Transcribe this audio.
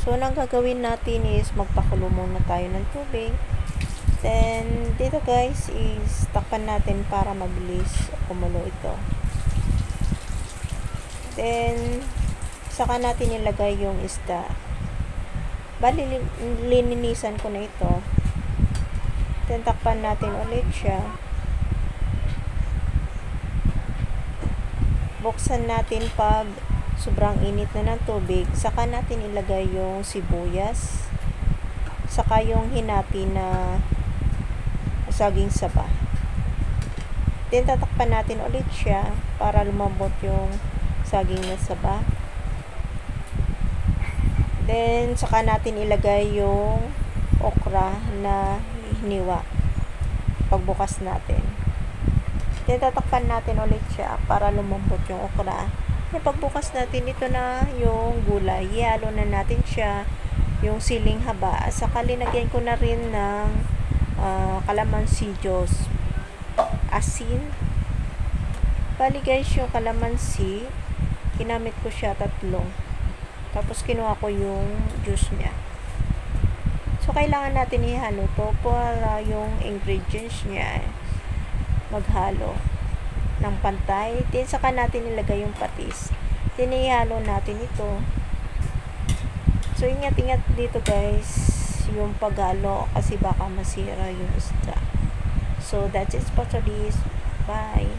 So, ang gagawin natin is magpakulo muna tayo ng tubig. Then, dito guys, is takpan natin para mabilis kumulo ito. Then, saka natin ilagay yung isda. Bali, lininisan ko na ito. Then, takpan natin ulit siya. Buksan natin pag sobrang init na ng tubig. Saka natin ilagay yung sibuyas. Saka yung hinati na saging saba. Then, tatakpan natin ulit siya para lumambot yung saging na saba. Then, saka natin ilagay yung okra na hiniwa pagbukas natin. Then, tatakpan natin ulit siya para lumambot yung okra. Then, pagbukas natin, ito na yung gulay. Ihalo na natin siya, yung siling haba. Saka linagyan ko na rin ng kalamansi juice. Asin. Bali guys, yung kalamansi, ginamit ko siya 3. Tapos, kinuha ko yung juice niya. So, kailangan natin ihalo to para yung ingredients niya maghalo ng pantay. Then, saka natin ilagay yung patis. Then, ihalo natin ito. So, ingat-ingat dito guys yung paghalo kasi baka masira yung isda. So, that's it for today's. Bye!